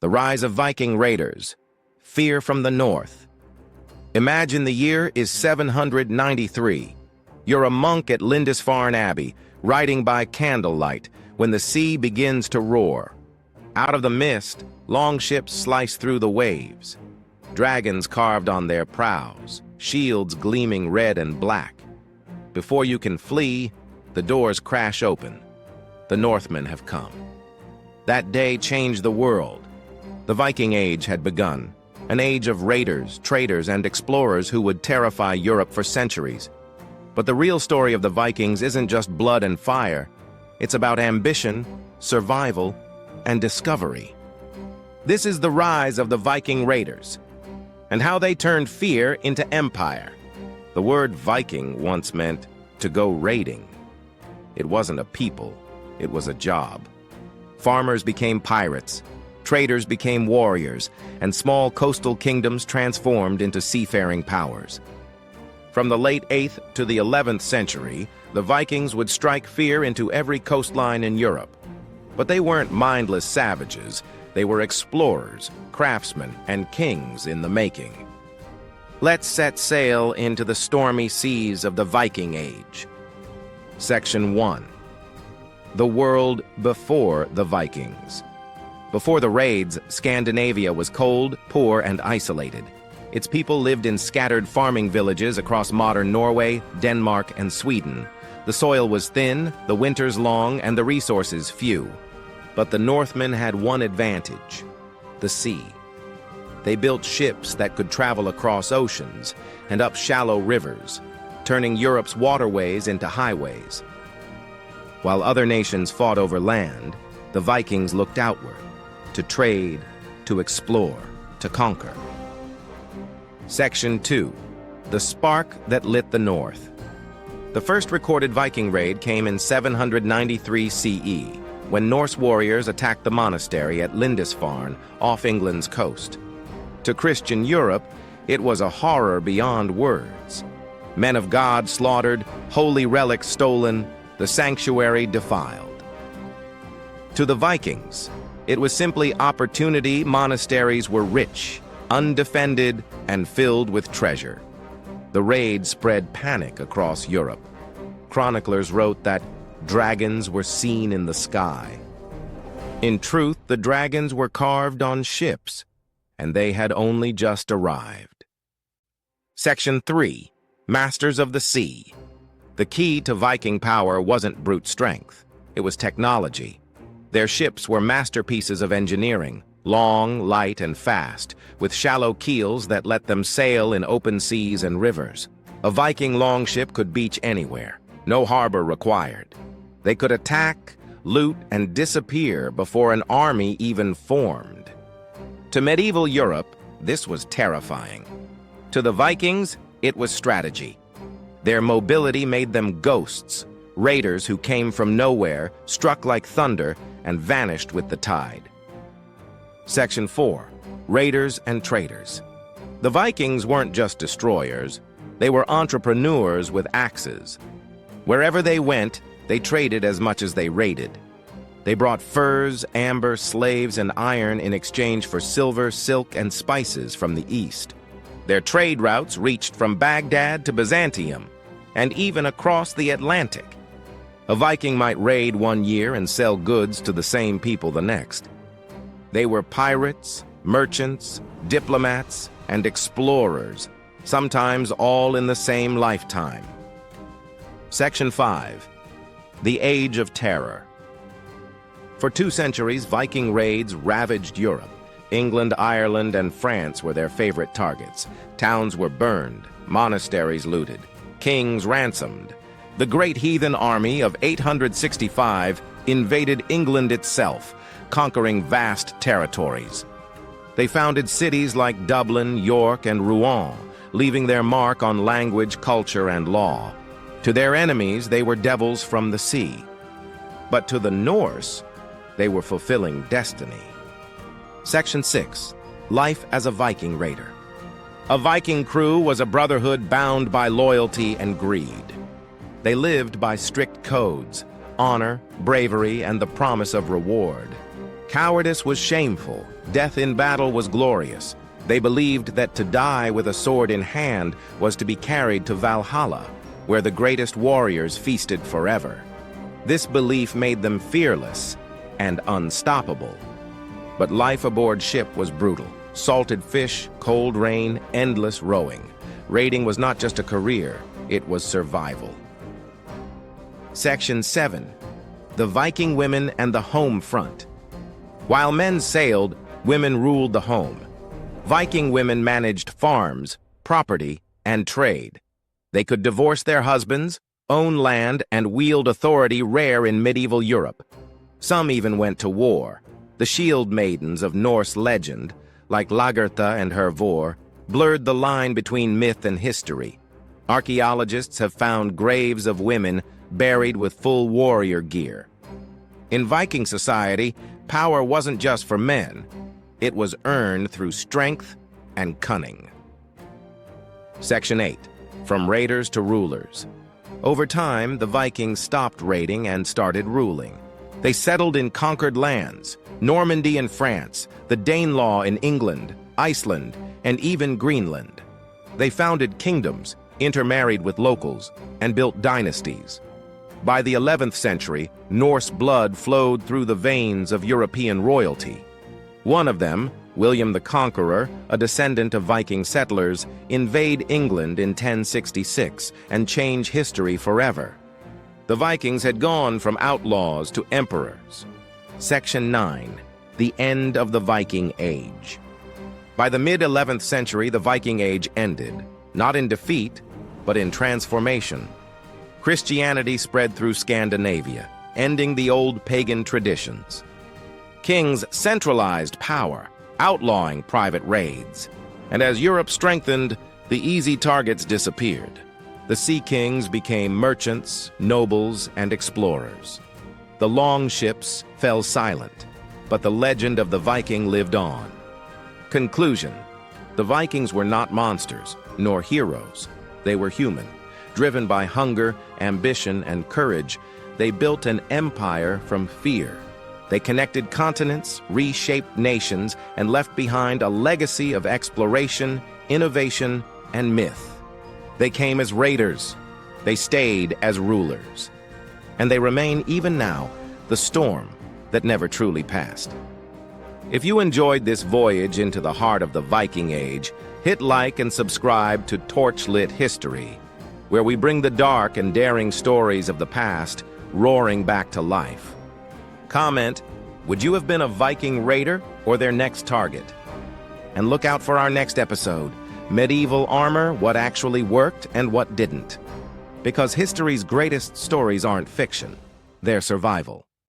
The rise of Viking raiders. Fear from the north. Imagine the year is 793. You're a monk at Lindisfarne Abbey, riding by candlelight, when the sea begins to roar. Out of the mist, longships slice through the waves. Dragons carved on their prows, shields gleaming red and black. Before you can flee, the doors crash open. The Northmen have come. That day changed the world. The Viking Age had begun, an age of raiders, traders, and explorers who would terrify Europe for centuries. But the real story of the Vikings isn't just blood and fire. It's about ambition, survival, and discovery. This is the rise of the Viking raiders, and how they turned fear into empire. The word Viking once meant to go raiding. It wasn't a people, it was a job. Farmers became pirates, traders became warriors, and small coastal kingdoms transformed into seafaring powers. From the late 8th to the 11th century, the Vikings would strike fear into every coastline in Europe. But they weren't mindless savages. They were explorers, craftsmen, and kings in the making. Let's set sail into the stormy seas of the Viking Age. Section 1. The world before the Vikings. Before the raids, Scandinavia was cold, poor, and isolated. Its people lived in scattered farming villages across modern Norway, Denmark, and Sweden. The soil was thin, the winters long, and the resources few. But the Northmen had one advantage: the sea. They built ships that could travel across oceans and up shallow rivers, turning Europe's waterways into highways. While other nations fought over land, the Vikings looked outward, to trade, to explore, to conquer. Section 2. The spark that lit the north. The first recorded Viking raid came in 793 CE, when Norse warriors attacked the monastery at Lindisfarne off England's coast. To Christian Europe, it was a horror beyond words. Men of God slaughtered, holy relics stolen, the sanctuary defiled. To the Vikings, it was simply opportunity. Monasteries were rich, undefended, and filled with treasure. The raid spread panic across Europe. Chroniclers wrote that dragons were seen in the sky. In truth, the dragons were carved on ships, and they had only just arrived. Section 3. Masters of the Sea. The key to Viking power wasn't brute strength. It was technology. Their ships were masterpieces of engineering, long, light, and fast, with shallow keels that let them sail in open seas and rivers. A Viking longship could beach anywhere, no harbor required. They could attack, loot, and disappear before an army even formed. To medieval Europe, this was terrifying. To the Vikings, it was strategy. Their mobility made them ghosts, raiders who came from nowhere, struck like thunder, and vanished with the tide. Section 4. Raiders and traders. The Vikings weren't just destroyers. They were entrepreneurs with axes. Wherever they went, they traded as much as they raided. They brought furs, amber, slaves, and iron in exchange for silver, silk, and spices from the east. Their trade routes reached from Baghdad to Byzantium, and even across the Atlantic. A Viking might raid one year and sell goods to the same people the next. They were pirates, merchants, diplomats, and explorers, sometimes all in the same lifetime. Section 5. The Age of Terror. For 2 centuries, Viking raids ravaged Europe. England, Ireland, and France were their favorite targets. Towns were burned, monasteries looted, kings ransomed. The great heathen army of 865 invaded England itself, conquering vast territories. They founded cities like Dublin, York, and Rouen, leaving their mark on language, culture, and law. To their enemies, they were devils from the sea. But to the Norse, they were fulfilling destiny. Section 6. Life as a Viking raider. A Viking crew was a brotherhood bound by loyalty and greed. They lived by strict codes, honor, bravery, and the promise of reward. Cowardice was shameful. Death in battle was glorious. They believed that to die with a sword in hand was to be carried to Valhalla, where the greatest warriors feasted forever. This belief made them fearless and unstoppable. But life aboard ship was brutal. Salted fish, cold rain, endless rowing. Raiding was not just a career, it was survival. Section 7. The Viking Women and the Home Front. While men sailed, women ruled the home. Viking women managed farms, property, and trade. They could divorce their husbands, own land, and wield authority rare in medieval Europe. Some even went to war. The shield maidens of Norse legend, like Lagertha and Hervor, blurred the line between myth and history. Archaeologists have found graves of women buried with full warrior gear. In Viking society, power wasn't just for men. It was earned through strength and cunning. Section 8. From raiders to rulers. Over time, the Vikings stopped raiding and started ruling. They settled in conquered lands, Normandy in France, the Danelaw in England, Iceland, and even Greenland. They founded kingdoms, intermarried with locals, and built dynasties. By the 11th century, Norse blood flowed through the veins of European royalty. One of them, William the Conqueror, a descendant of Viking settlers, invade England in 1066 and change history forever. The Vikings had gone from outlaws to emperors. Section 9. The End of the Viking Age. By the mid-11th century, the Viking Age ended, not in defeat, but in transformation. Christianity spread through Scandinavia, ending the old pagan traditions. Kings centralized power, outlawing private raids. And as Europe strengthened, the easy targets disappeared. The sea kings became merchants, nobles, and explorers. The longships fell silent, but the legend of the Viking lived on. Conclusion: the Vikings were not monsters, nor heroes. They were human. Driven by hunger, ambition, and courage, they built an empire from fear. They connected continents, reshaped nations, and left behind a legacy of exploration, innovation, and myth. They came as raiders. They stayed as rulers. And they remain even now, the storm that never truly passed. If you enjoyed this voyage into the heart of the Viking Age, hit like and subscribe to TorchLit History, where we bring the dark and daring stories of the past roaring back to life. Comment, would you have been a Viking raider or their next target? And look out for our next episode, Medieval Armor, What Actually Worked and What Didn't. Because history's greatest stories aren't fiction, they're survival.